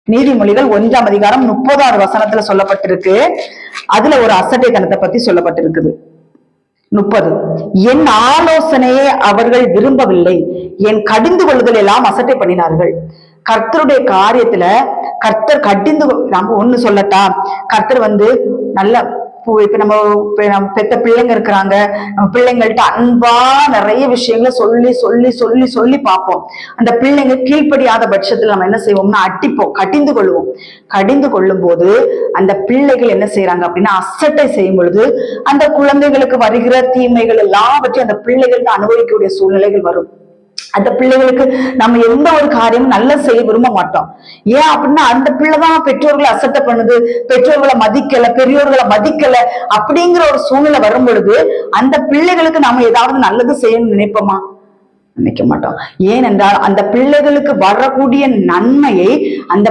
நீதிமொழிகள் 1ஆம் அதிகாரம் 30வது வசனத்துல சொல்லப்பட்டிருக்கு. அதுல ஒரு அசட்டைத்தனத்தை பத்தி சொல்லப்பட்டிருக்குது. 30. என் ஆலோசனையை அவர்கள் விரும்பவில்லை, என் கடிந்து கொள்ளுதல் எல்லாம் அசட்டை பண்ணினார்கள். கர்த்தருடைய காரியத்துல கர்த்தர் கடிந்து, நம்ம ஒண்ணு சொல்லட்டா, கர்த்தர் நல்ல இப்ப நம்ம பெத்த பிள்ளைங்க இருக்கிறாங்க, நம்ம பிள்ளைங்கள்ட்ட அன்பா நிறைய விஷயங்களை சொல்லி சொல்லி சொல்லி சொல்லி பார்ப்போம். அந்த பிள்ளைங்க கீழ்ப்படியாத பட்சத்துல நம்ம என்ன செய்வோம்னா அடிப்போம், கடிந்து கொள்வோம். கடிந்து கொள்ளும் போது அந்த பிள்ளைகள் என்ன செய்யறாங்க அப்படின்னா அசட்டை செய்யும் பொழுது அந்த குழந்தைகளுக்கு வருகிற தீமைகள் எல்லாவற்றையும் அந்த பிள்ளைகள் தான் அனுபவிக்கக்கூடிய சூழ்நிலைகள் வரும். அந்த பிள்ளைகளுக்கு நம்ம எந்த ஒரு காரியமும் நல்ல செய்ய விரும்ப மாட்டோம். ஏன் அப்படின்னா அந்த பிள்ளைதான் பெற்றோர்களை அசட்டை பண்ணுது, பெற்றோர்களை மதிக்கல, பெரியோர்களை மதிக்கல அப்படிங்கிற ஒரு சூழ்நிலை வரும் பொழுது அந்த பிள்ளைகளுக்கு நாம ஏதாவது நல்லது செய்யணும்னு நினைப்போமா? நினைக்க மாட்டோம். ஏனென்றால் அந்த பிள்ளைகளுக்கு வரக்கூடிய நன்மையை அந்த